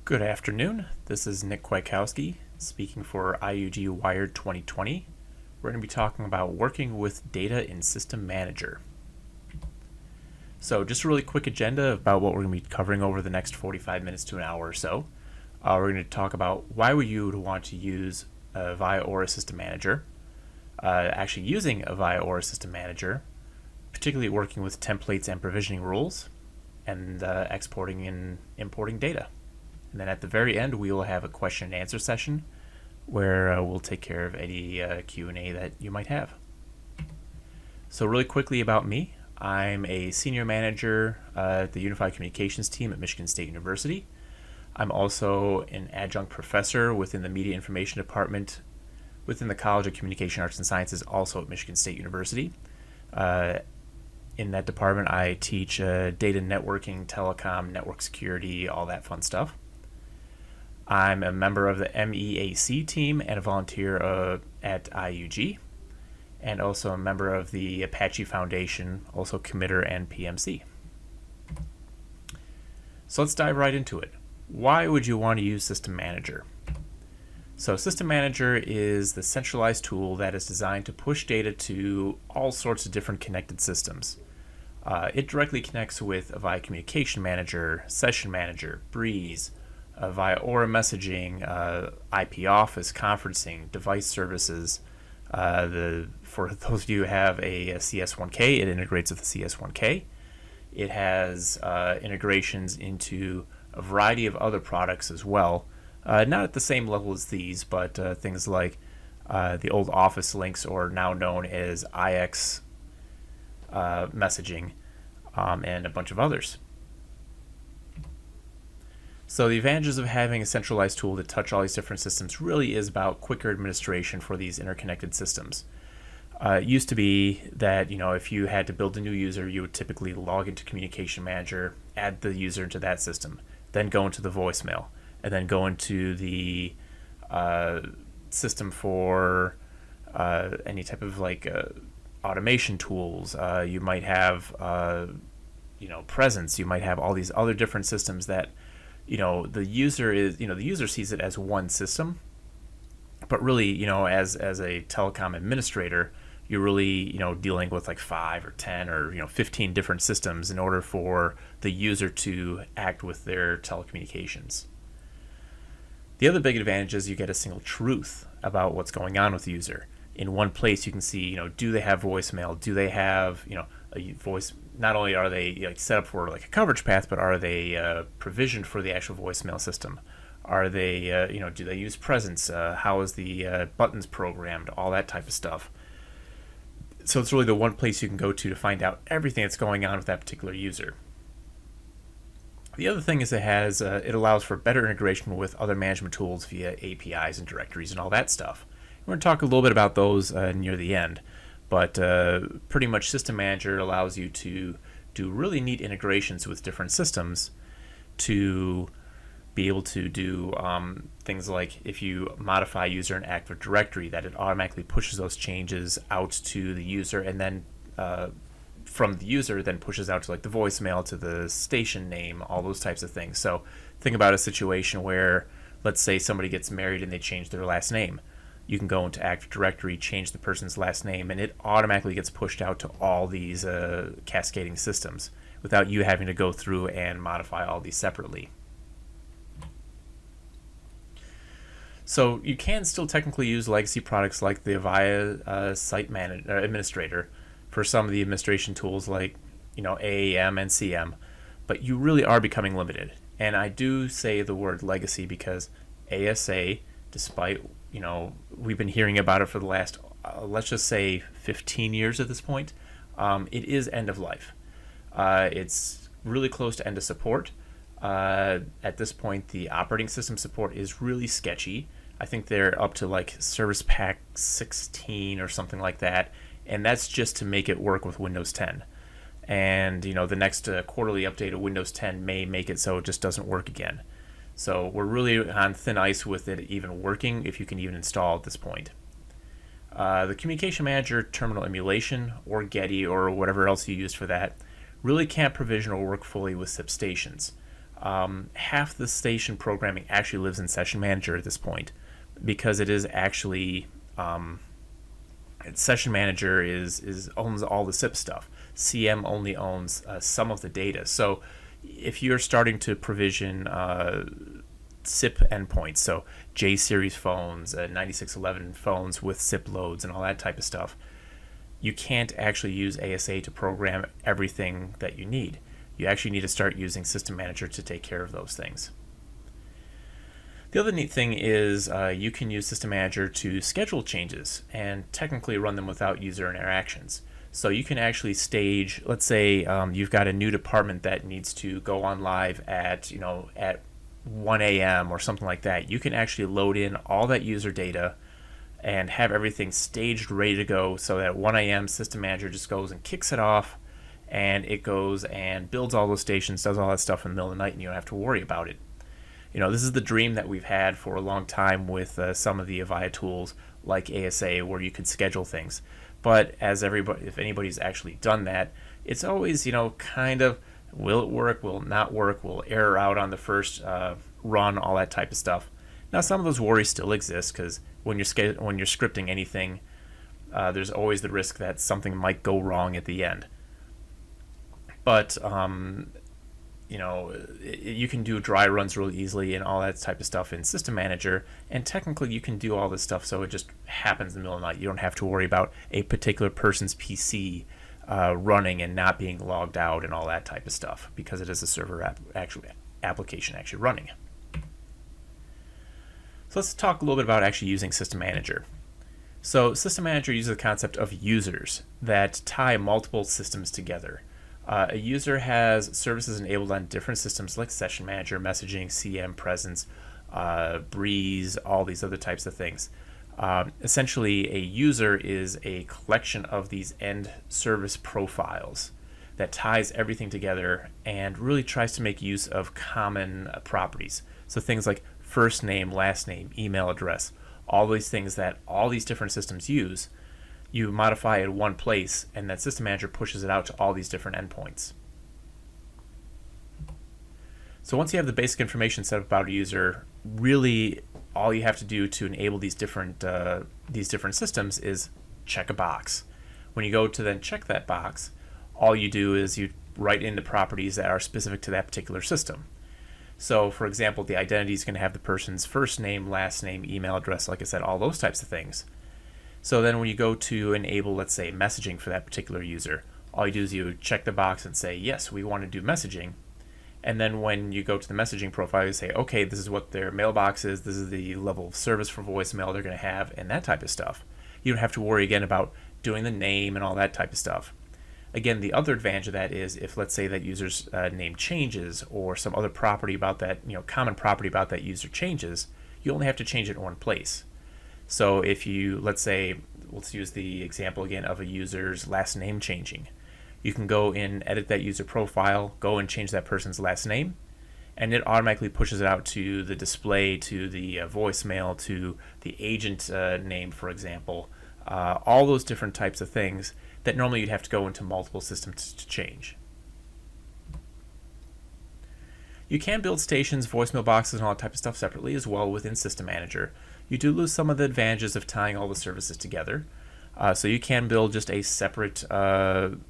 Good afternoon. This is Nick Kwiatkowski speaking for IUG Wired 2020. We're going to be talking about working with data in System Manager. So just a really quick agenda about what we're going to be covering over the next 45 minutes to an hour or so. We're going to talk about why would you want to use Avaya System Manager, actually using Avaya System Manager, particularly working with templates and provisioning rules, and exporting and importing data. And then at the very end, we will have a question and answer session where we'll take care of any Q&A that you might have. So really quickly about me, I'm a senior manager at the Unified Communications team at Michigan State University. I'm also an adjunct professor within the Media Information Department within the College of Communication Arts and Sciences, also at Michigan State University. In that department, I teach data networking, telecom, network security, all that fun stuff. I'm a member of the MEAC team and a volunteer at IUG, and also a member of the Apache Foundation, also committer and PMC. So let's dive right into it. Why would you want to use System Manager? So System Manager is the centralized tool that is designed to push data to all sorts of different connected systems. It directly connects with Avaya Communication Manager, Session Manager, Breeze, Avaya Aura messaging, IP Office, conferencing, device services. For those of you who have a CS1K, it integrates with the CS1K. It has integrations into a variety of other products as well. Not at the same level as these, but things like the old Office links, or now known as IX messaging, and a bunch of others. So the advantages of having a centralized tool to touch all these different systems really is about quicker administration for these interconnected systems. It used to be that, if you had to build a new user, you would typically log into Communication Manager, add the user into that system, then go into the voicemail, and then go into the system for any type of automation tools. You might have presence. You might have all these other different systems that the user sees it as one system, but really, as a telecom administrator, you're really, dealing with like 5 or 10 or 15 different systems in order for the user to act with their telecommunications. The other big advantage is you get a single truth about what's going on with the user. In one place, you can see, do they have voicemail? Do they have, a voice? Not only are they set up for like a coverage path, but are they provisioned for the actual voicemail system? Are they, do they use presence? How is the buttons programmed? All that type of stuff. So it's really the one place you can go to find out everything that's going on with that particular user. The other thing is it allows for better integration with other management tools via APIs and directories and all that stuff. We're going to talk a little bit about those near the end, but pretty much System Manager allows you to do really neat integrations with different systems to be able to do things like if you modify user in Active Directory, that it automatically pushes those changes out to the user, and then from the user then pushes out to like the voicemail, to the station name, all those types of things. So think about a situation where, let's say somebody gets married and they change their last name. You can go into Active Directory, change the person's last name, and it automatically gets pushed out to all these cascading systems without you having to go through and modify all these separately. So you can still technically use legacy products like the Avaya Site Administrator for some of the administration tools like AAM and CM, but you really are becoming limited. And I do say the word legacy because ASA, despite we've been hearing about it for the last let's just say 15 years at this point, it is end of life. It's really close to end of support. At this point, the operating system support is really sketchy. I think they're up to like Service Pack 16 or something like that, and that's just to make it work with Windows 10. And the next quarterly update of Windows 10 may make it so it just doesn't work again. So we're really on thin ice with it even working, if you can even install at this point. The Communication Manager terminal emulation, or Getty, or whatever else you use for that, really can't provision or work fully with SIP stations. half the station programming actually lives in Session Manager at this point, because it is actually Session Manager owns all the SIP stuff. CM only owns some of the data. So if you're starting to provision SIP endpoints, so J series phones, 9611 phones with SIP loads and all that type of stuff, you can't actually use ASA to program everything that you need. You actually need to start using System Manager to take care of those things. The other neat thing is you can use System Manager to schedule changes and technically run them without user interactions. So you can actually stage, let's say you've got a new department that needs to go on live at 1 a.m. or something like that. You can actually load in all that user data and have everything staged, ready to go, so that at 1 a.m. System Manager just goes and kicks it off, and it goes and builds all those stations, does all that stuff in the middle of the night, and you don't have to worry about it. This is the dream that we've had for a long time with some of the Avaya tools like ASA, where you can schedule things. But if anybody's actually done that, it's always, kind of, will it work, will it not work, will error out on the first run, all that type of stuff. Now, some of those worries still exist, because when you're scripting anything, there's always the risk that something might go wrong at the end. But you can do dry runs really easily and all that type of stuff in System Manager, and technically you can do all this stuff so it just happens in the middle of the night. You don't have to worry about a particular person's PC running and not being logged out and all that type of stuff, because it is a server application actually running. So let's talk a little bit about actually using System Manager. So System Manager uses the concept of users that tie multiple systems together. A user has services enabled on different systems like Session Manager, Messaging, CM, Presence, Breeze, all these other types of things. Essentially, a user is a collection of these end service profiles that ties everything together and really tries to make use of common properties. So things like first name, last name, email address, all these things that all these different systems use, you modify it in one place, and that System Manager pushes it out to all these different endpoints. So once you have the basic information set up about a user, really all you have to do to enable these different systems is check a box. When you go to then check that box, all you do is you write in the properties that are specific to that particular system. So for example, the identity is going to have the person's first name, last name, email address, like I said, all those types of things. So then when you go to enable, let's say, messaging for that particular user, all you do is you check the box and say, yes, we want to do messaging. And then when you go to the messaging profile, you say, okay, this is what their mailbox is, this is the level of service for voicemail they're going to have, and that type of stuff. You don't have to worry again about doing the name and all that type of stuff. Again, the other advantage of that is if, let's say, that user's name changes or some other property about that, common property about that user changes, you only have to change it in one place. So if you, let's use the example again of a user's last name changing. You can go in, edit that user profile, go and change that person's last name, and it automatically pushes it out to the display, to the voicemail, to the agent name, for example. All those different types of things that normally you'd have to go into multiple systems to change. You can build stations, voicemail boxes, and all that type of stuff separately as well within System Manager. You do lose some of the advantages of tying all the services together. So you can build just a separate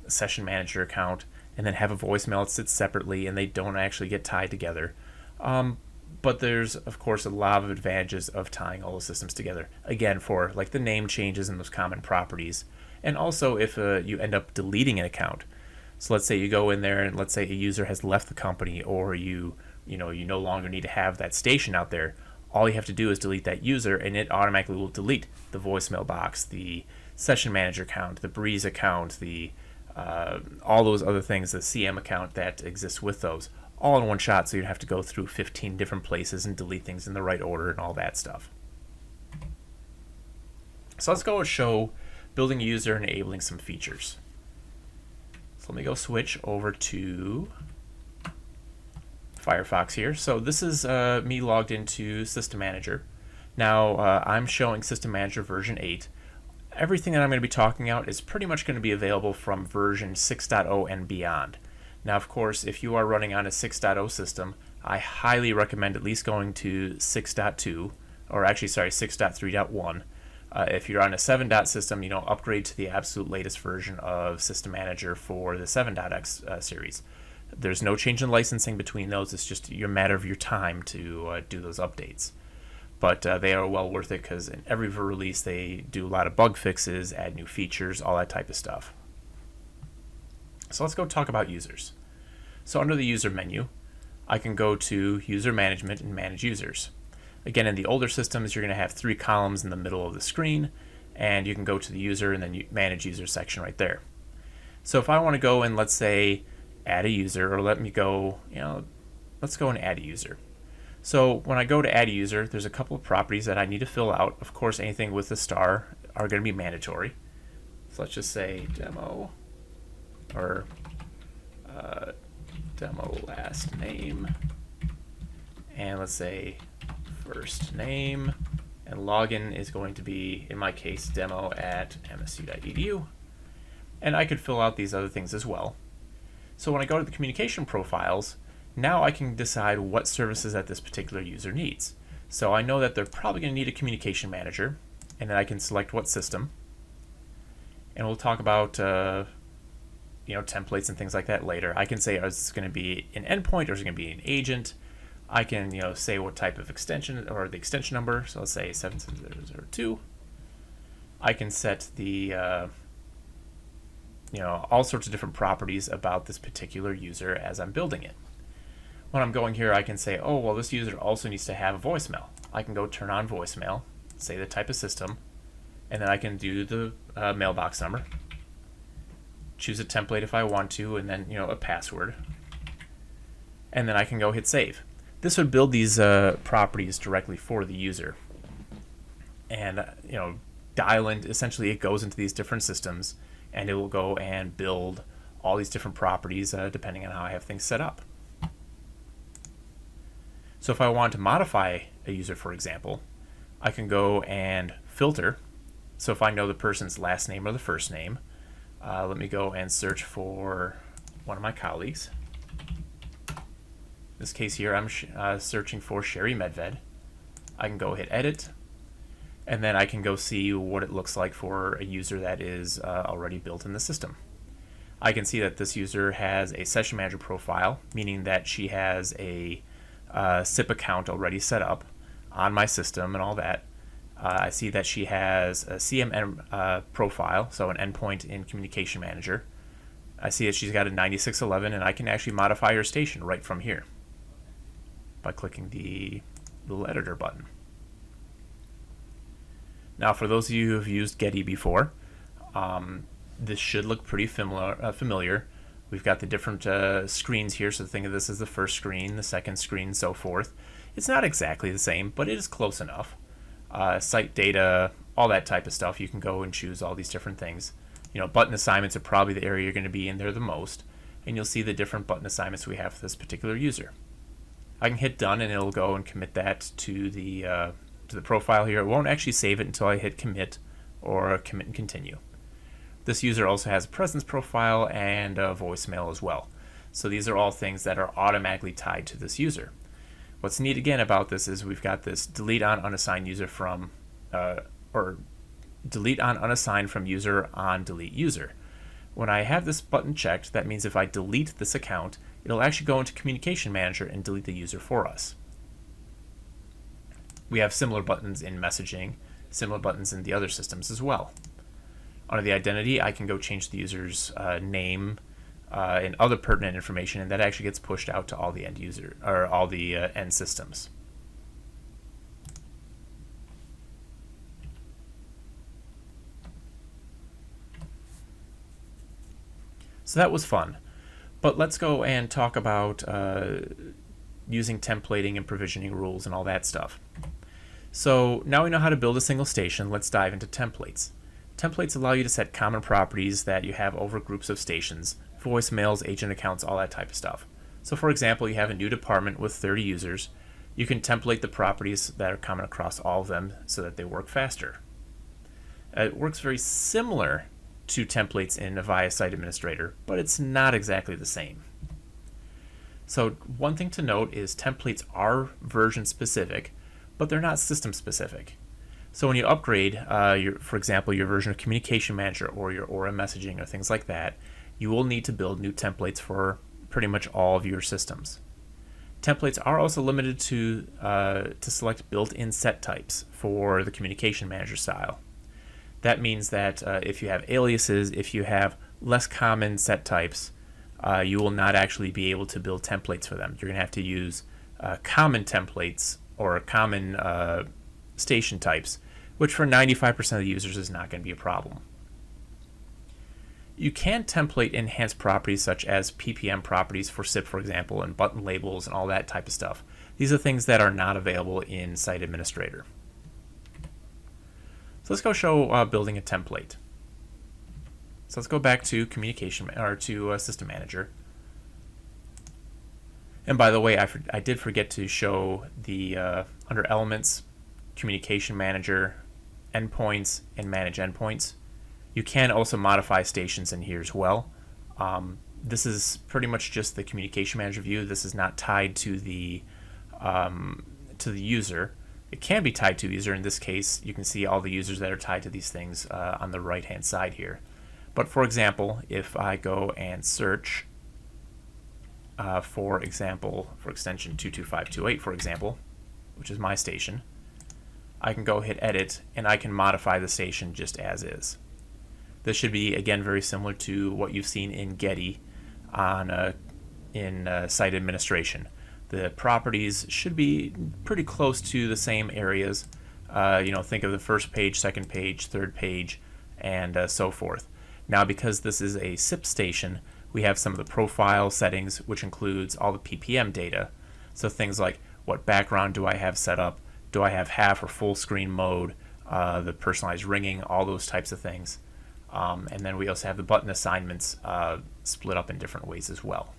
Session Manager account and then have a voicemail that sits separately, and they don't actually get tied together. But there's, of course, a lot of advantages of tying all the systems together. Again, for like the name changes and those common properties. And also if you end up deleting an account. So let's say you go in there and let's say a user has left the company, or you no longer need to have that station out there. All you have to do is delete that user, and it automatically will delete the voicemail box, the Session Manager account, the Breeze account, the all those other things, the CM account that exists with those, all in one shot, so you don't have to go through 15 different places and delete things in the right order and all that stuff. So let's go and show building a user and enabling some features. So let me go switch over to Firefox here. So this is me logged into System Manager. Now I'm showing System Manager version 8. Everything that I'm going to be talking about is pretty much going to be available from version 6.0 and beyond. Now, of course, if you are running on a 6.0 system, I highly recommend at least going to 6.2, or actually, sorry, 6.3.1. If you're on a 7. System, upgrade to the absolute latest version of System Manager for the 7.x series. There's no change in licensing between those. It's just a matter of your time to do those updates. But they are well worth it because in every release they do a lot of bug fixes, add new features, all that type of stuff. So let's go talk about users. So under the user menu, I can go to user management and manage users. Again, in the older systems, you're going to have 3 columns in the middle of the screen, and you can go to the user and then manage user section right there. So if I want to go and, let's say, add a user, or let's go and add a user. So when I go to add a user, there's a couple of properties that I need to fill out. Of course, anything with the star are going to be mandatory. So let's just say demo, or demo last name, and let's say first name, and login is going to be, in my case, demo@msu.edu, and I could fill out these other things as well. So when I go to the communication profiles, now I can decide what services that this particular user needs. So I know that they're probably going to need a communication manager, and then I can select what system, and we'll talk about templates and things like that later. I can say, is this going to be an endpoint or is it going to be an agent? I can say what type of extension or the extension number. So let's say 77002. I can set the all sorts of different properties about this particular user as I'm building it. When I'm going here, I can say, oh well, this user also needs to have a voicemail. I can go turn on voicemail, say the type of system, and then I can do the mailbox number. Choose a template if I want to, and then a password, and then I can go hit save. This would build these properties directly for the user, and dial in. Essentially, it goes into these different systems, and it will go and build all these different properties depending on how I have things set up. So if I want to modify a user, for example, I can go and filter. So if I know the person's last name or the first name, let me go and search for one of my colleagues. In this case here, I'm searching for Sherry Medved. I can go hit edit, and then I can go see what it looks like for a user that is already built in the system. I can see that this user has a session manager profile, meaning that she has a SIP account already set up on my system and all that. I see that she has a CMN profile, so an endpoint in Communication Manager. I see that she's got a 9611, and I can actually modify her station right from here by clicking the little editor button. Now, for those of you who have used Getty before, this should look pretty familiar. We've got the different screens here, so think of this as the first screen, the second screen, and so forth. It's not exactly the same, but it is close enough. Site data, all that type of stuff. You can go and choose all these different things. Button assignments are probably the area you're going to be in there the most, and you'll see the different button assignments we have for this particular user. I can hit done, and it'll go and commit that to the profile here. It won't actually save it until I hit commit or commit and continue. This user also has a presence profile and a voicemail as well. So these are all things that are automatically tied to this user. What's neat again about this is we've got this delete on unassigned user from, or delete on unassigned from user on delete user. When I have this button checked, that means if I delete this account, it'll actually go into Communication Manager and delete the user for us. We have similar buttons in messaging, similar buttons in the other systems as well. Under the identity, I can go change the user's name and other pertinent information, and that actually gets pushed out to all the end user or all the end systems. So that was fun, but let's go and talk about using templating and provisioning rules and all that stuff. So now we know how to build a single station. Let's dive into templates. Templates allow you to set common properties that you have over groups of stations, voicemails, agent accounts, all that type of stuff. So for example, you have a new department with 30 users. You can template the properties that are common across all of them so that they work faster. It works very similar to templates in Avaya Site Administrator, but it's not exactly the same. So one thing to note is templates are version specific, but they're not system specific. So when you upgrade, for example, your version of Communication Manager or your Aura messaging or things like that, you will need to build new templates for pretty much all of your systems. Templates are also limited to select built-in set types for the Communication Manager style. That means that if you have aliases, if you have less common set types, you will not actually be able to build templates for them. You're going to have to use common templates or common station types, which for 95% of the users is not going to be a problem. You can template enhanced properties such as PPM properties for SIP, for example, and button labels and all that type of stuff. These are things that are not available in Site Administrator. So let's go show building a template. So let's go back to System Manager. And by the way, I did forget to show the under Elements, Communication Manager, Endpoints, and Manage Endpoints. You can also modify stations in here as well. This is pretty much just the Communication Manager view. This is not tied to the user. It can be tied to user. In this case, you can see all the users that are tied to these things on the right-hand side here. But for example, if I go and search, for example, for extension 22528, for example, which is my station, I can go hit Edit, and I can modify the station just as is. This should be, again, very similar to what you've seen in Getty in Site Administration. The properties should be pretty close to the same areas. Think of the first page, second page, third page, and so forth. Now, because this is a SIP station, we have some of the profile settings, which includes all the PPM data. So things like what background do I have set up? Do I have half or full screen mode? The personalized ringing, all those types of things. And then we also have the button assignments split up in different ways as well.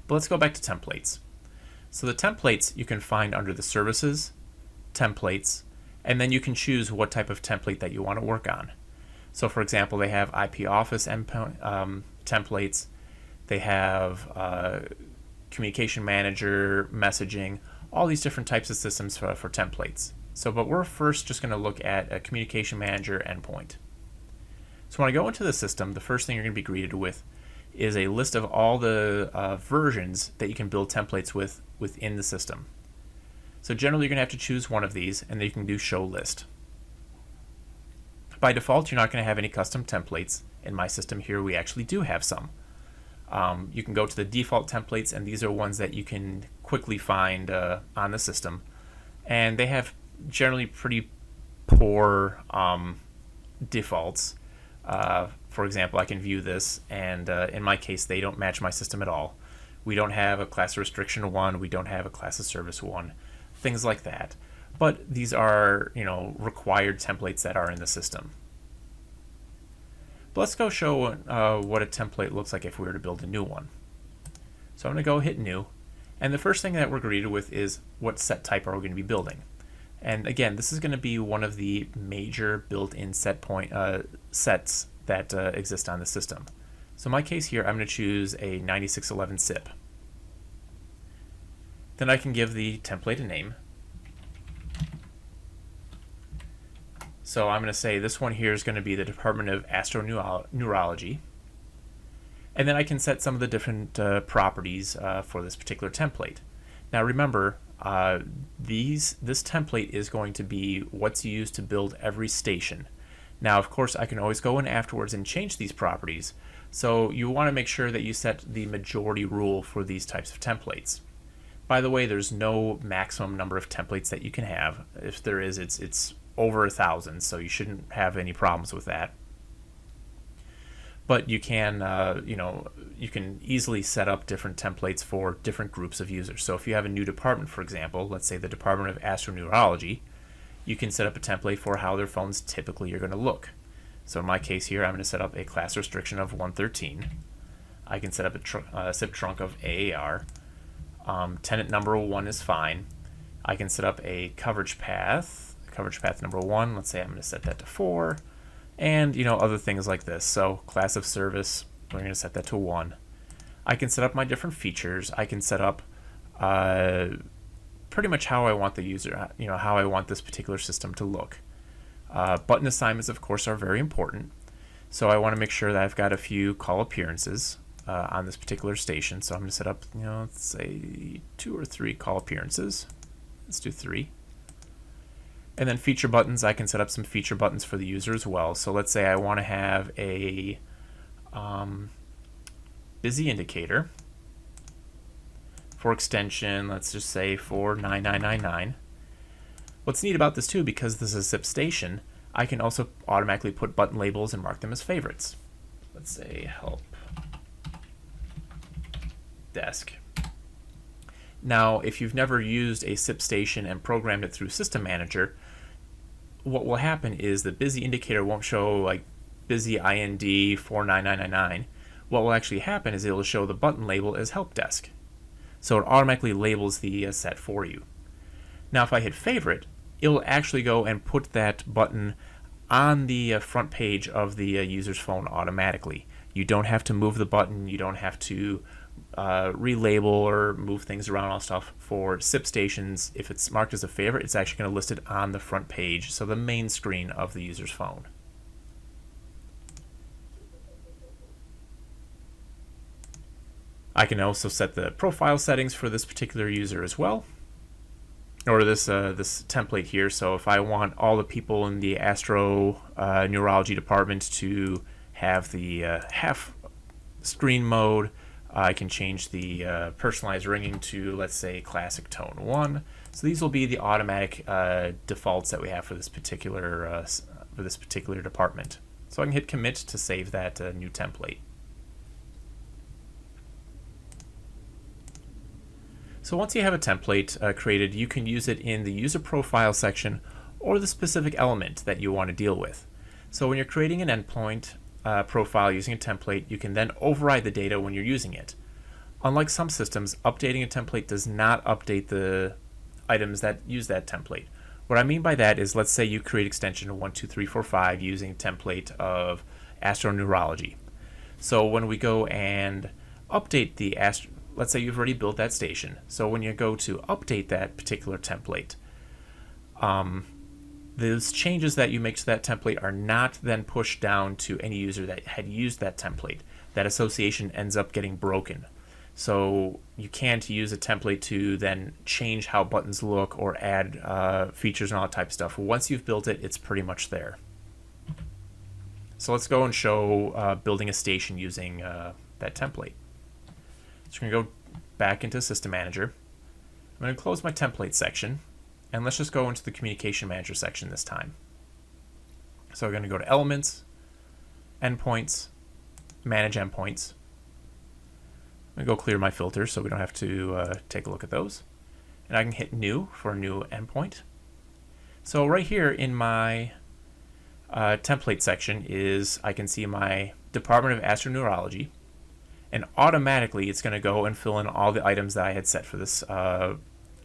But let's go back to templates. So the templates you can find under the Services, Templates, and then you can choose what type of template that you want to work on. So for example, they have IP Office endpoint templates. They have Communication Manager, messaging, all these different types of systems for templates. But we're first just going to look at a Communication Manager endpoint. So when I go into the system, the first thing you're going to be greeted with is a list of all the versions that you can build templates with within the system. So generally you're going to have to choose one of these, and then you can do Show List. By default, you're not going to have any custom templates. In my system here, we actually do have some. You can go to the default templates, and these are ones that you can quickly find on the system. And they have generally pretty poor defaults. For example, I can view this, and in my case, they don't match my system at all. We don't have a class of restriction 1, we don't have a class of service 1, things like that. But these are, required templates that are in the system. But let's go show what a template looks like if we were to build a new one. So I'm going to go hit New, and the first thing that we're greeted with is what set type are we going to be building. And again, this is going to be one of the major built-in sets that exist on the system. So in my case here, I'm going to choose a 9611 SIP. Then I can give the template a name. So I'm going to say this one here is going to be the Department of Astroneurology. And then I can set some of the different properties for this particular template. Now remember, this template is going to be what's used to build every station. Now, of course, I can always go in afterwards and change these properties. So you want to make sure that you set the majority rule for these types of templates. By the way, there's no maximum number of templates that you can have. If there is, it's over 1,000, so you shouldn't have any problems with that. But you can, you can easily set up different templates for different groups of users. So if you have a new department, for example, let's say the Department of Astroneurology, you can set up a template for how their phones typically are going to look. So in my case here, I'm going to set up a class restriction of 113. I can set up a SIP trunk of AAR. Tenant number 1 is fine. I can set up a coverage path number 1. Let's say I'm going to set that to 4. And other things like this. So class of service, we're going to set that to 1. I can set up my different features. I can set up pretty much how I want the user, how I want this particular system to look. Button assignments, of course, are very important. So I want to make sure that I've got a few call appearances on this particular station. So I'm going to set up, let's say 2 or 3 call appearances. Let's do 3. And then feature buttons, I can set up some feature buttons for the user as well. So let's say I want to have a busy indicator for extension, let's just say 49999. What's neat about this too, because this is a SIP station, I can also automatically put button labels and mark them as favorites. Let's say help desk. Now, if you've never used a SIP station and programmed it through System Manager, what will happen is the busy indicator won't show like busy IND 49999. What will actually happen is it will show the button label as help desk. So it automatically labels the set for you. Now, if I hit favorite, it will actually go and put that button on the front page of the user's phone automatically. You don't have to move the button. You don't have to relabel or move things around, all stuff. For SIP stations, if it's marked as a favorite, it's actually going to list it on the front page, so the main screen of the user's phone. I can also set the profile settings for this particular user as well, or this template here. So if I want all the people in the neurology department to have the half screen mode, I can change the personalized ringing to, let's say, classic tone 1. So these will be the automatic defaults that we have for this particular department. So I can hit commit to save that new template. So once you have a template created, you can use it in the user profile section or the specific element that you want to deal with. So when you're creating an endpoint profile using a template, you can then override the data when you're using it. Unlike some systems, updating a template does not update the items that use that template. What I mean by that is, let's say you create extension 12345 using a template of astroneurology. So when we go and update the let's say you've already built that station. So when you go to update that particular template, those changes that you make to that template are not then pushed down to any user that had used that template. That association ends up getting broken. So you can't use a template to then change how buttons look or add features and all that type of stuff. Once you've built it, it's pretty much there. So let's go and show building a station using that template. So we're going to go back into System Manager. I'm going to close my template section, and let's just go into the Communication Manager section this time. So we're going to go to Elements, Endpoints, Manage Endpoints. I'm going to go clear my filters so we don't have to take a look at those. And I can hit New for a new endpoint. So right here in my template section I can see my Department of Astroneurology. And automatically it's going to go and fill in all the items that I had set for this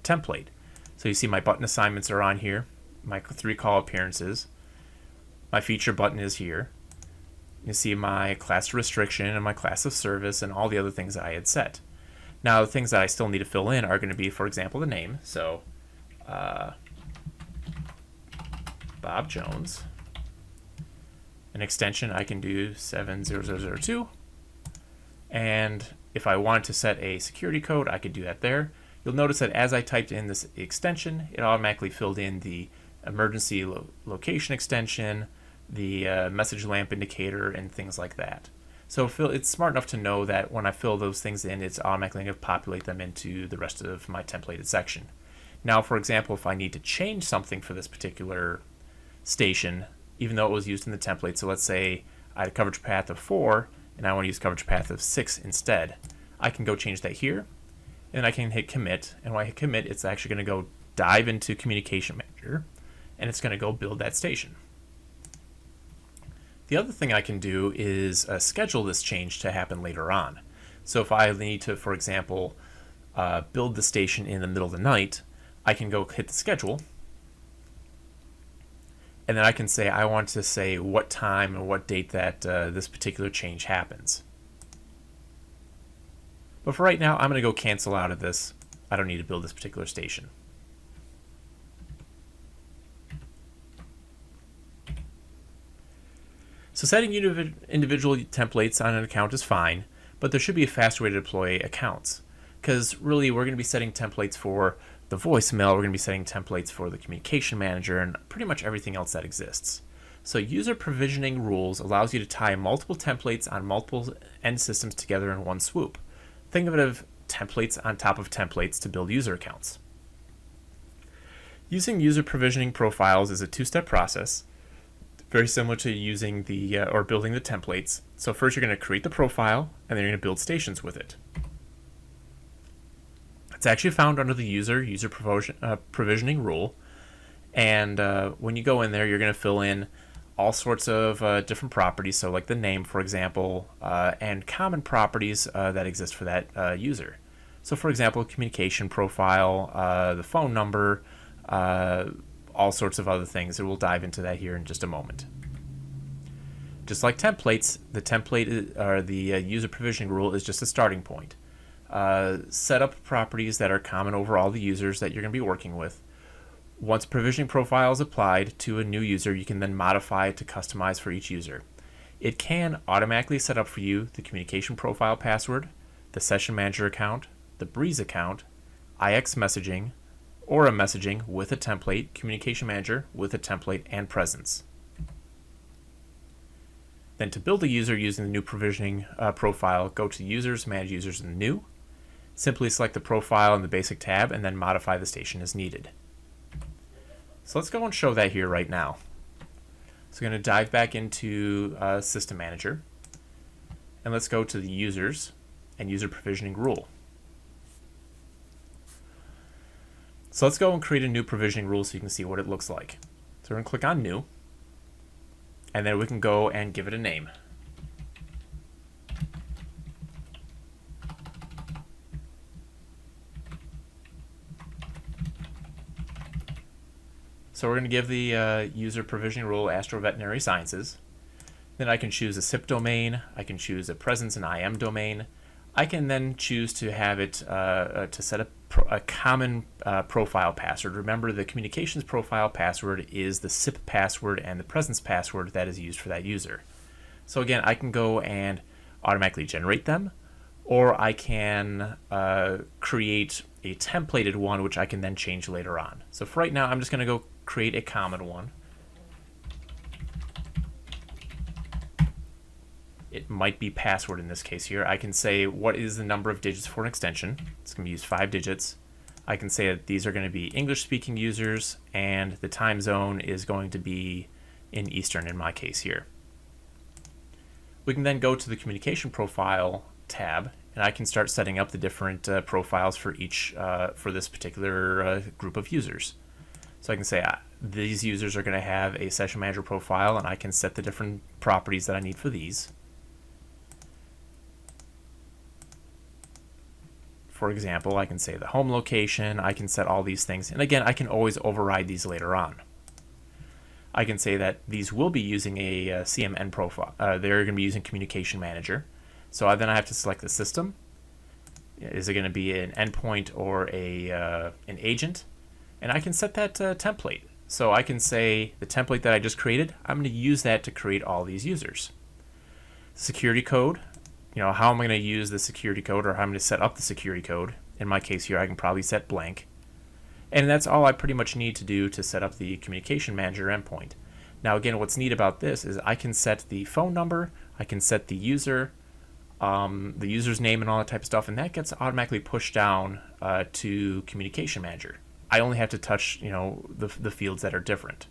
template. So you see my button assignments are on here, my 3 call appearances, my feature button is here. You see my class restriction and my class of service and all the other things that I had set. Now the things that I still need to fill in are going to be, for example, the name. So Bob Jones. An extension I can do 70002. And if I wanted to set a security code, I could do that there. You'll notice that as I typed in this extension, it automatically filled in the emergency location extension, the message lamp indicator, and things like that. So it's smart enough to know that when I fill those things in, it's automatically going to populate them into the rest of my templated section. Now, for example, if I need to change something for this particular station, even though it was used in the template, so let's say I had a coverage path of 4, and I want to use coverage path of 6 instead, I can go change that here, and I can hit commit, and when I hit commit, it's actually going to go dive into Communication Manager, and it's going to go build that station. The other thing I can do is schedule this change to happen later on. So if I need to, for example, build the station in the middle of the night, I can go hit the schedule, and then I can say I want to say what time and what date that this particular change happens. But for right now, I'm going to go cancel out of this. I don't need to build this particular station. So setting individual templates on an account is fine, but there should be a faster way to deploy accounts. Because really, we're going to be setting templates for the voicemail, we're going to be setting templates for the communication manager, and pretty much everything else that exists. So user provisioning rules allows you to tie multiple templates on multiple end systems together in one swoop. Think of it as templates on top of templates to build user accounts. Using user provisioning profiles is a two-step process, very similar to using the or building the templates. So first you're going to create the profile, and then you're going to build stations with it. It's actually found under the user provisioning rule, and when you go in there, you're going to fill in all sorts of different properties, so like the name, for example, and common properties that exist for that user. So for example, communication profile, the phone number, all sorts of other things, and we'll dive into that here in just a moment. Just like templates, the template or the user provisioning rule is just a starting point. Set up properties that are common over all the users that you're going to be working with. Once provisioning profile is applied to a new user, you can then modify it to customize for each user. It can automatically set up for you the communication profile password, the session manager account, the Breeze account, IX messaging, Aura messaging with a template, communication manager with a template, and presence. Then to build a user using the new provisioning profile, go to Users, Manage Users in New. Simply select the profile in the Basic tab and then modify the station as needed. So let's go and show that here right now. So I'm going to dive back into System Manager, and let's go to the Users and User Provisioning Rule. So let's go and create a new provisioning rule so you can see what it looks like. So we're going to click on New, and then we can go and give it a name. So we're going to give the user provisioning rule Astroveterinary Sciences. Then I can choose a SIP domain. I can choose a presence and IM domain. I can then choose to have it to set up a common profile password. Remember, the communications profile password is the SIP password and the presence password that is used for that user. So again, I can go and automatically generate them, or I can create a templated one, which I can then change later on. So for right now, I'm just going to go create a common one. It might be password in this case here. I can say what is the number of digits for an extension. It's going to use 5 digits. I can say that these are going to be English-speaking users, and the time zone is going to be in Eastern in my case here. We can then go to the Communication Profile tab, and I can start setting up the different profiles for each for this particular group of users. So I can say these users are going to have a Session Manager profile, and I can set the different properties that I need for these. For example, I can say the home location, I can set all these things, and again, I can always override these later on. I can say that these will be using a CMN profile. They're going to be using Communication Manager. So then I have to select the system. Is it going to be an endpoint or an agent? And I can set that template. So I can say the template that I just created, I'm going to use that to create all these users. Security code. How am I going to use the security code, or how I'm going to set up the security code? In my case here, I can probably set blank. And that's all I pretty much need to do to set up the Communication Manager endpoint. Now again, what's neat about this is I can set the phone number, I can set the user's name and all that type of stuff, and that gets automatically pushed down to Communication Manager. I only have to touch the fields that are different.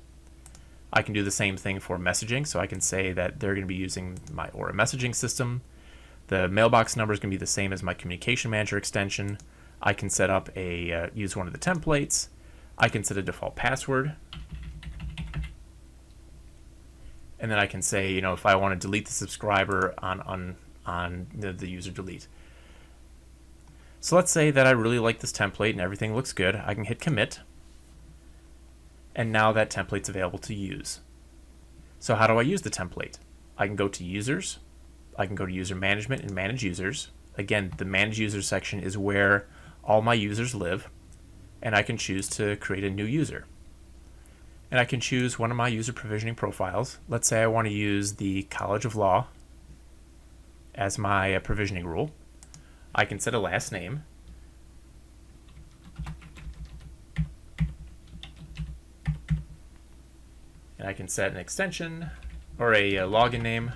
I can do the same thing for messaging, so I can say that they're going to be using my Aura messaging system. The mailbox number is going to be the same as my Communication Manager extension. I can set up use one of the templates. I can set a default password. And then I can say, if I want to delete the subscriber on the user delete. So let's say that I really like this template and everything looks good. I can hit commit. And now that template's available to use. So how do I use the template? I can go to users. I can go to user management and manage users. again, the Manage Users section is where all my users live, and I can choose to create a new user. And I can choose one of my user provisioning profiles. Let's say I want to use the College of Law as my provisioning rule. I can set a last name. And I can set an extension or a login name.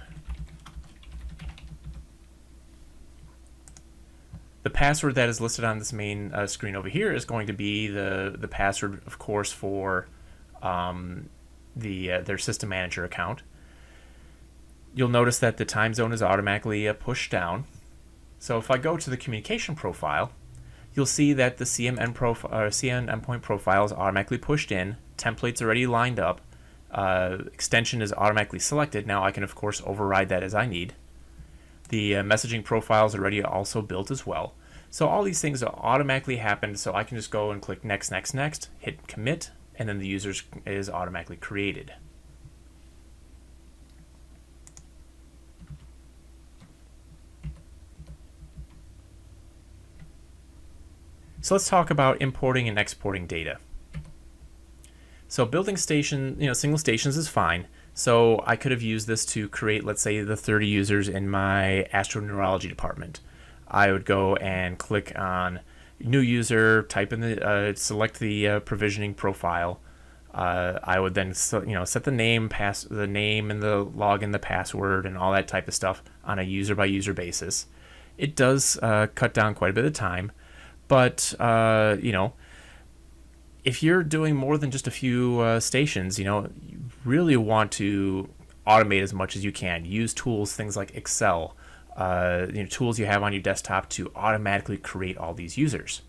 The password that is listed on this main screen over here is going to be the password, of course, for their System Manager account. You'll notice that the time zone is automatically pushed down. So if I go to the communication profile, you'll see that the CM endpoint profile is automatically pushed in. Template's already lined up. Extension is automatically selected. Now I can, of course, override that as I need. The messaging profile is already also built as well. So all these things automatically happen, so I can just go and click next, next, next, hit commit, and then the user is automatically created. So let's talk about importing and exporting data. So building single stations is fine. So I could have used this to create, let's say, the 30 users in my astroneurology department. I would go and click on new user, type in the, select the provisioning profile. I would then, set the name, the name and the login, the password, and all that type of stuff on a user by user basis. It does cut down quite a bit of time, but if you're doing more than just a few stations, you really want to automate as much as you can. Use tools, things like Excel, tools you have on your desktop to automatically create all these users.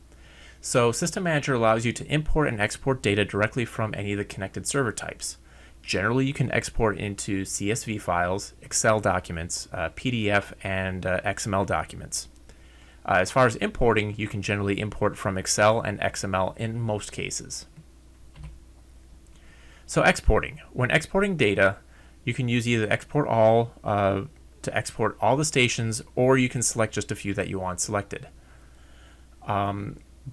So System Manager allows you to import and export data directly from any of the connected server types. Generally, you can export into CSV files, Excel documents, PDF, and XML documents. As far as importing, you can generally import from Excel and XML in most cases. So exporting. When exporting data, you can use either export all to export all the stations, or you can select just a few that you want selected.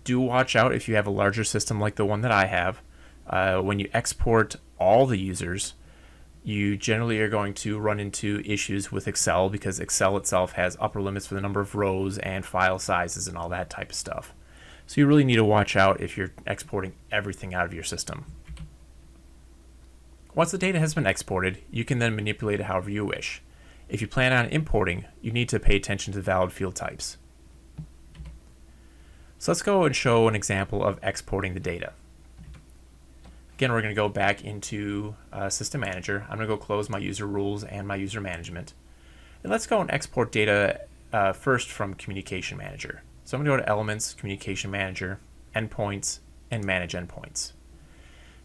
Do watch out if you have a larger system like the one that I have. When you export all the users, you generally are going to run into issues with Excel because Excel itself has upper limits for the number of rows and file sizes and all that type of stuff. So you really need to watch out if you're exporting everything out of your system. Once the data has been exported, you can then manipulate it however you wish. If you plan on importing, you need to pay attention to valid field types. So let's go and show an example of exporting the data. Again, we're going to go back into System Manager. I'm going to go close my user rules and my user management. And let's go and export data first from Communication Manager. So I'm going to go to Elements, Communication Manager, Endpoints, and Manage Endpoints.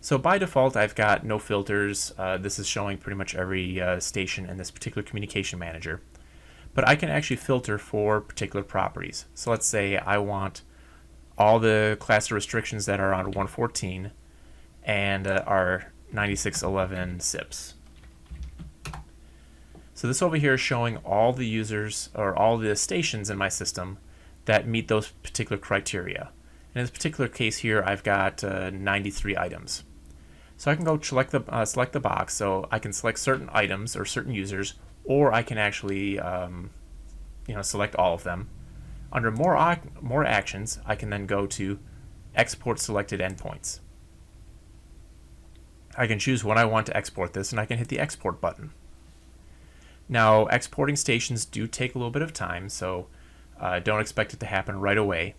So by default, I've got no filters. This is showing pretty much every station in this particular Communication Manager. But I can actually filter for particular properties. So let's say I want all the class of restrictions that are on 114 and our 9611 SIPs. So this over here is showing all the users or all the stations in my system that meet those particular criteria. In this particular case here, I've got 93 items. So I can go select the box. So I can select certain items or certain users, or I can actually select all of them. Under more actions, I can then go to Export Selected Endpoints. I can choose when I want to export this, and I can hit the Export button. Now, exporting stations do take a little bit of time, so don't expect it to happen right away.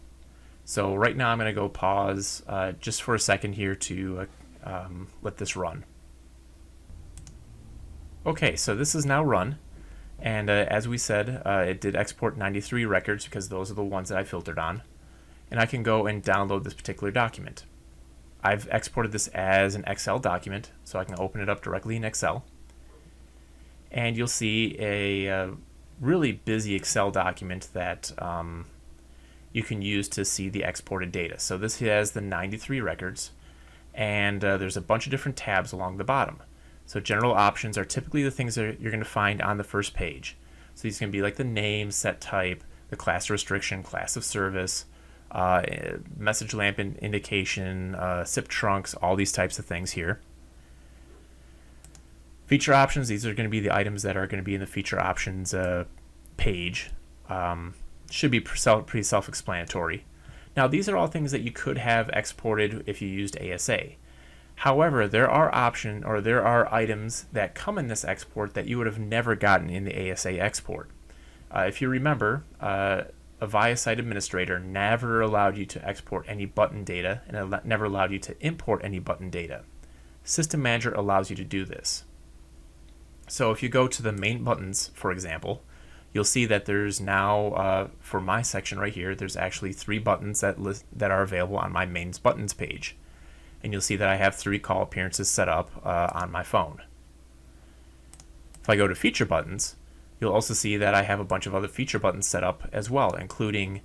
So right now I'm going to go pause just for a second here to let this run. Okay, so this is now run, and as we said, it did export 93 records because those are the ones that I filtered on, and I can go and download this particular document. I've exported this as an Excel document, so I can open it up directly in Excel. And you'll see a really busy Excel document that you can use to see the exported data. So this has the 93 records, and there's a bunch of different tabs along the bottom. So general options are typically the things that you're going to find on the first page. So these can be like the name, set type, the class restriction, class of service, message lamp indication, SIP trunks, all these types of things here. Feature options, these are going to be the items that are going to be in the feature options page. Should be pretty self-explanatory. Now, these are all things that you could have exported if you used ASA. However, there are items that come in this export that you would have never gotten in the ASA export. If you remember, Avaya Site Administrator never allowed you to export any button data, and it never allowed you to import any button data. System Manager allows you to do this. So if you go to the main buttons, for example, you'll see that there's now, for my section right here, there's actually 3 buttons that are available on my mains buttons page. And you'll see that I have 3 call appearances set up on my phone. If I go to feature buttons, you'll also see that I have a bunch of other feature buttons set up as well, including,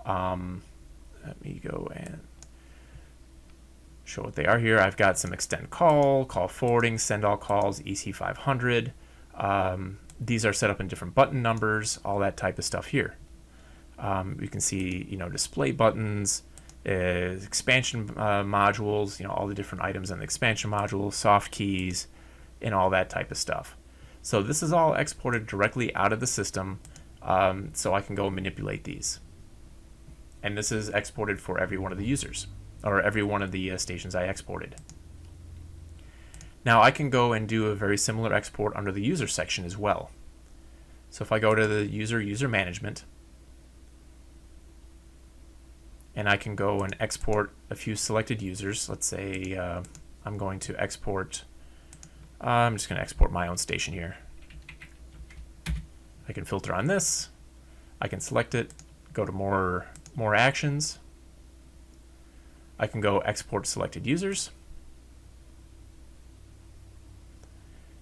let me go and show what they are here. I've got some extend call, call forwarding, send all calls, EC500. These are set up in different button numbers, all that type of stuff here. You can see, display buttons, expansion modules, all the different items on the expansion module, soft keys, and all that type of stuff. So this is all exported directly out of the system, so I can go manipulate these. And this is exported for every one of the users, or every one of the stations I exported. Now I can go and do a very similar export under the user section as well. So if I go to the user management, and I can go and export a few selected users. Let's say I'm going to export, I'm just going to export my own station here. I can filter on this. I can select it, go to more actions. I can go export selected users.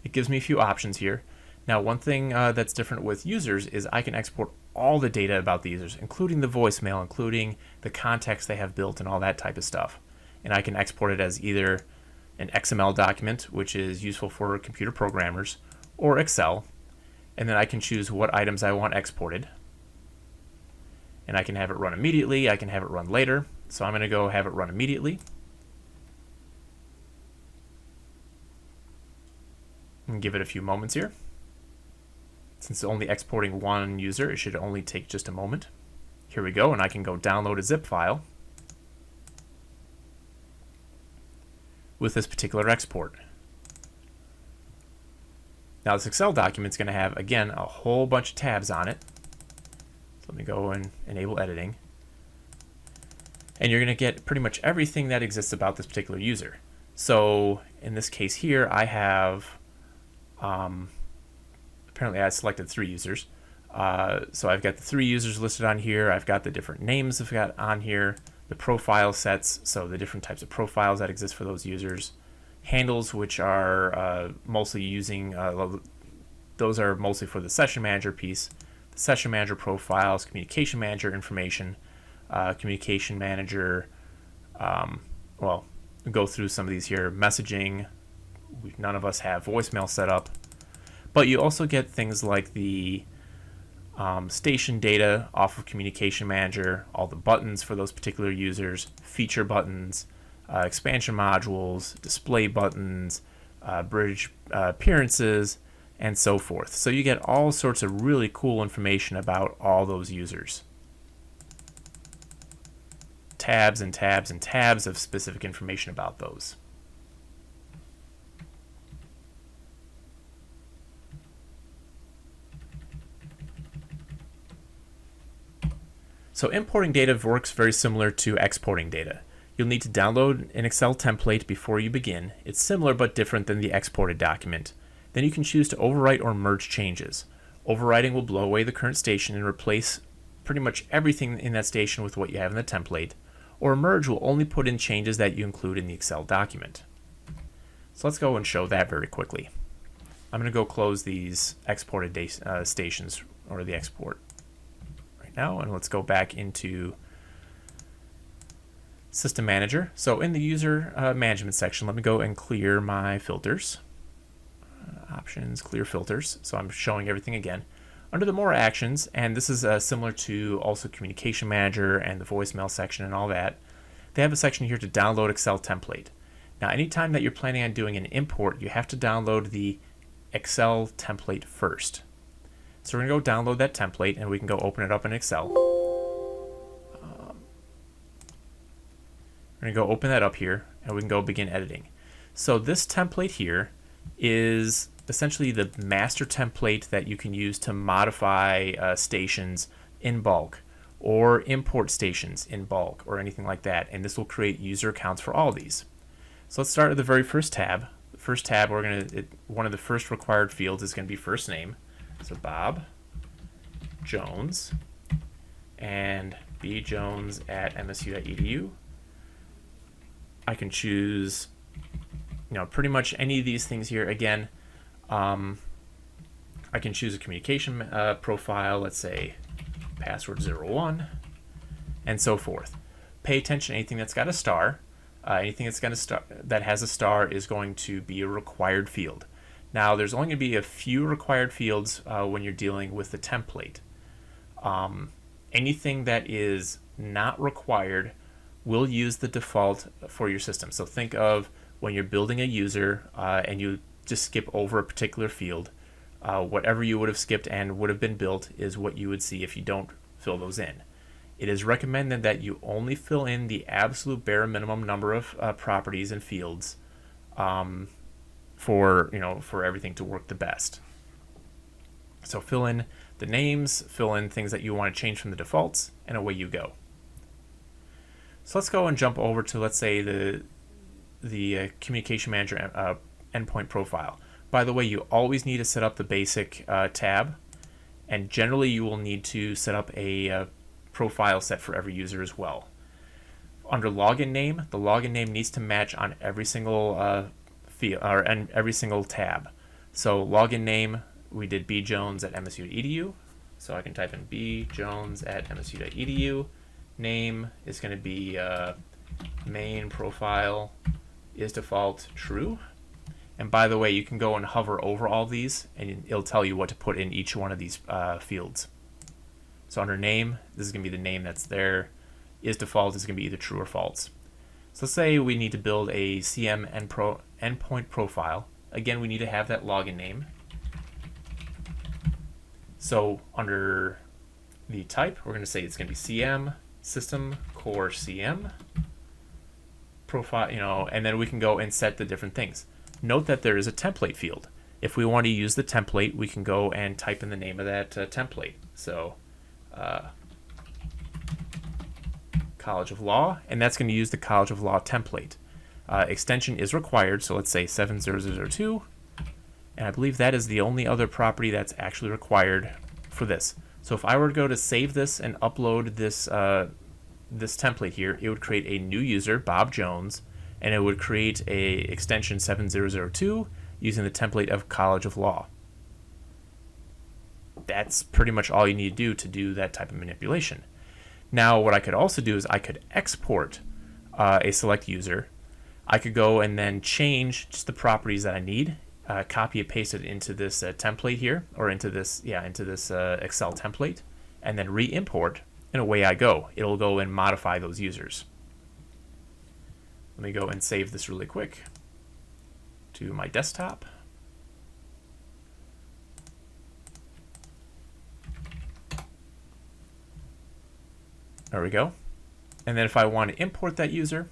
It gives me a few options here. Now, one thing that's different with users is I can export all the data about the users, including the voicemail, including the context they have built and all that type of stuff. And I can export it as either an XML document, which is useful for computer programmers, or Excel. And then I can choose what items I want exported. And I can have it run immediately, I can have it run later. So I'm going to go have it run immediately. And give it a few moments here. Since it's only exporting one user, it should only take just a moment. Here we go, and I can go download a zip file with this particular export. Now this Excel document is going to have, again, a whole bunch of tabs on it. So let me go and enable editing. And you're going to get pretty much everything that exists about this particular user. So in this case here, I have apparently I selected 3 users. So I've got the 3 users listed on here. I've got the different names I've got on here, the profile sets, so the different types of profiles that exist for those users, handles, which are mostly using, those are mostly for the session manager piece, the session manager profiles, communication manager information, communication manager, well, we'll go through some of these here, messaging. None of us have voicemail set up. But you also get things like the station data off of Communication Manager, all the buttons for those particular users, feature buttons, expansion modules, display buttons, bridge appearances, and so forth. So you get all sorts of really cool information about all those users. Tabs and tabs and tabs of specific information about those. So importing data works very similar to exporting data. You'll need to download an Excel template before you begin. It's similar but different than the exported document. Then you can choose to overwrite or merge changes. Overwriting will blow away the current station and replace pretty much everything in that station with what you have in the template, or merge will only put in changes that you include in the Excel document. So let's go and show that very quickly. I'm going to go close these exported stations, or the export right now, and let's go back into System Manager. So in the user management section, let me go and clear my filters. Options, clear filters. So I'm showing everything again. Under the more actions, and this is similar to also Communication Manager and the voicemail section and all that, they have a section here to download Excel template. Now, anytime that you're planning on doing an import, you have to download the Excel template first. So we're going to go download that template, and we can go open it up in Excel. We're going to go open that up here, and we can go begin editing. So this template here is essentially the master template that you can use to modify stations in bulk, or import stations in bulk, or anything like that. And this will create user accounts for all these. So let's start at the very first tab. The first tab, one of the first required fields is going to be first name. So Bob Jones, and bjones@msu.edu. I can choose, pretty much any of these things here. Again, I can choose a communication profile, let's say password 01, and so forth. Pay attention to anything that's got a star. Anything that's got a star, that has a star, is going to be a required field. Now, there's only going to be a few required fields when you're dealing with the template. Anything that is not required will use the default for your system. So think of when you're building a user and you just skip over a particular field, whatever you would have skipped and would have been built is what you would see if you don't fill those in. It is recommended that you only fill in the absolute bare minimum number of properties and fields for everything to work the best. So fill in the names, fill in things that you want to change from the defaults, and away you go. So let's go and jump over to, let's say, the Communication Manager endpoint profile. By the way, you always need to set up the basic tab, and generally you will need to set up a profile set for every user as well. Under login name, the login name needs to match on every single field and every single tab. So login name, we did bjones@msu.edu, so I can type in bjones@msu.edu. Name is going to be main profile is default true. And by the way, you can go and hover over all these, and it'll tell you what to put in each one of these fields. So under name, this is going to be the name that's there. Is default is going to be either true or false. So let's say we need to build a CM endpoint profile. Again, we need to have that login name. So under the type, we're going to say it's going to be CM, System Core CM profile, and then we can go and set the different things. Note that there is a template field. If we want to use the template, we can go and type in the name of that template. So College of Law, and that's going to use the College of Law template. Extension is required, so let's say 70002, and I believe that is the only other property that's actually required for this. So if I were to go to save this and upload this this template here, it would create a new user, Bob Jones, and it would create a extension 7002 using the template of College of Law. That's pretty much all you need to do that type of manipulation. Now, what I could also do is I could export a select user. I could go and then change just the properties that I need, copy and paste it into this template here, or into this Excel template, and then re-import, and away I go. It'll go and modify those users. Let me go and save this really quick to my desktop. There we go. And then if I want to import that user,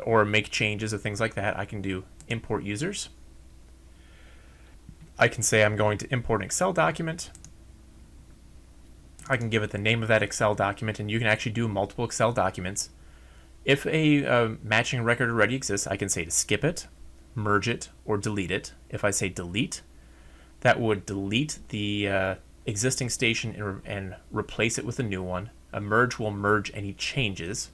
or make changes or things like that, I can do import users. I can say I'm going to import an Excel document. I can give it the name of that Excel document, and you can actually do multiple Excel documents. If a matching record already exists, I can say to skip it, merge it, or delete it. If I say delete, that would delete the existing station and replace it with a new one. A merge will merge any changes.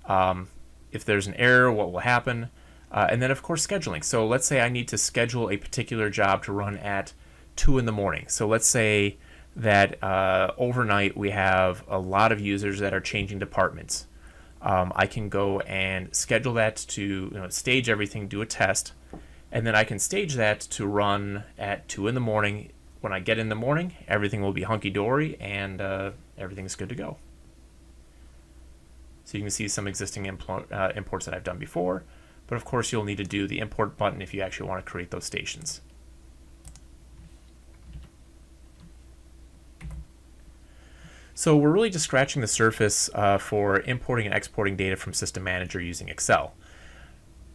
If there's an error, what will happen? And then, of course, scheduling. So let's say I need to schedule a particular job to run at 2 in the morning. So let's say that overnight we have a lot of users that are changing departments. I can go and schedule that to stage everything, do a test, and then I can stage that to run at 2 in the morning when I get in the morning, everything will be hunky-dory and everything's good to go. So you can see some existing imports that I've done before, but of course you'll need to do the import button if you actually want to create those stations. So we're really just scratching the surface for importing and exporting data from System Manager using Excel.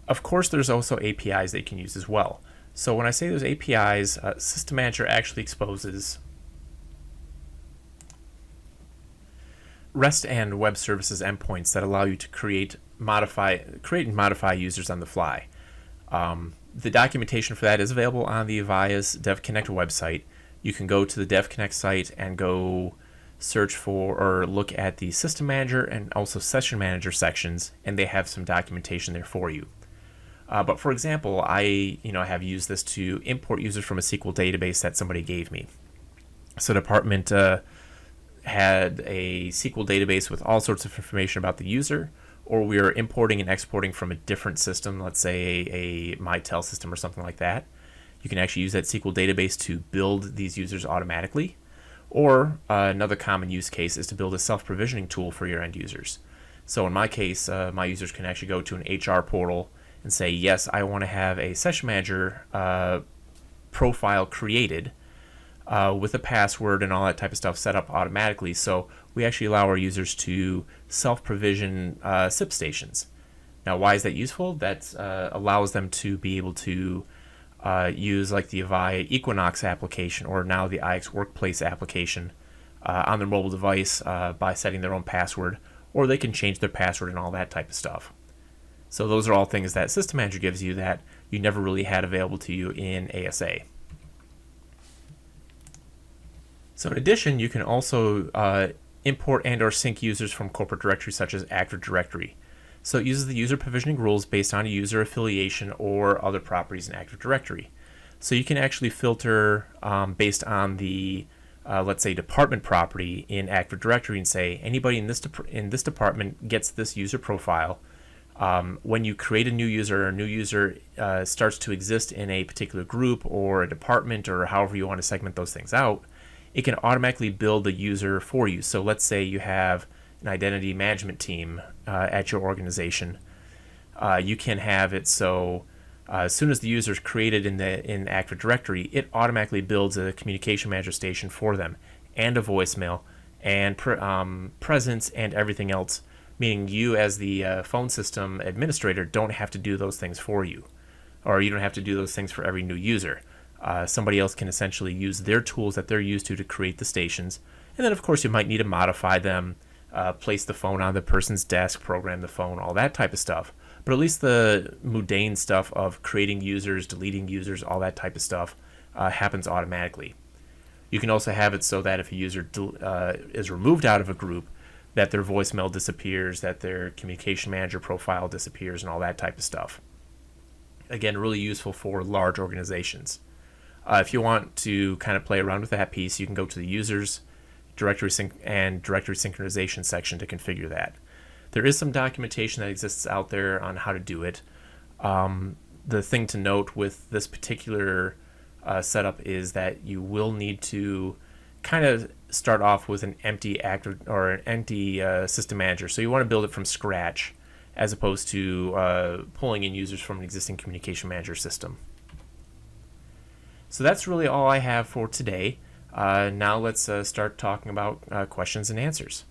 Of course, there's also APIs that you can use as well. So when I say those APIs, System Manager actually exposes REST and web services endpoints that allow you to create and modify users on the fly. The documentation for that is available on the Avaya's DevConnect website. You can go to the DevConnect site and go search for or look at the System Manager and also Session Manager sections, and they have some documentation there for you. But for example, I have used this to import users from a SQL database that somebody gave me. So the department had a SQL database with all sorts of information about the user, or we are importing and exporting from a different system, let's say a MyTel system or something like that. You can actually use that SQL database to build these users automatically. Or another common use case is to build a self-provisioning tool for your end users. So in my case, my users can actually go to an HR portal and say, yes, I want to have a Session Manager profile created with a password and all that type of stuff set up automatically. So we actually allow our users to self-provision SIP stations. Now, why is that useful? That allows them to be able to use like the Avaya Equinox application or now the IX Workplace application on their mobile device by setting their own password, or they can change their password and all that type of stuff. So those are all things that System Manager gives you that you never really had available to you in ASA. So in addition, you can also import and or sync users from corporate directories such as Active Directory. So it uses the user provisioning rules based on a user affiliation or other properties in Active Directory. So you can actually filter based on the, let's say, department property in Active Directory and say anybody in this department gets this user profile. When you create a new user, or a new user starts to exist in a particular group or a department or however you want to segment those things out, it can automatically build the user for you. So let's say you have an identity management team at your organization. You can have it so as soon as the user is created in Active Directory, it automatically builds a communication manager station for them and a voicemail and presence and everything else, meaning you as the phone system administrator don't have to do those things for you, or you don't have to do those things for every new user. Somebody else can essentially use their tools that they're used to create the stations, and then of course you might need to modify them, place the phone on the person's desk, program the phone, all that type of stuff. But at least the mundane stuff of creating users, deleting users, all that type of stuff happens automatically. You can also have it so that if a user is removed out of a group, that their voicemail disappears, that their communication manager profile disappears, and all that type of stuff. Again, really useful for large organizations. If you want to kind of play around with that piece, you can go to the users, directory sync and directory synchronization section to configure that. There is some documentation that exists out there on how to do it. The thing to note with this particular setup is that you will need to kind of start off with an empty System Manager. So you want to build it from scratch as opposed to pulling in users from an existing communication manager system. So that's really all I have for today. Now let's start talking about questions and answers.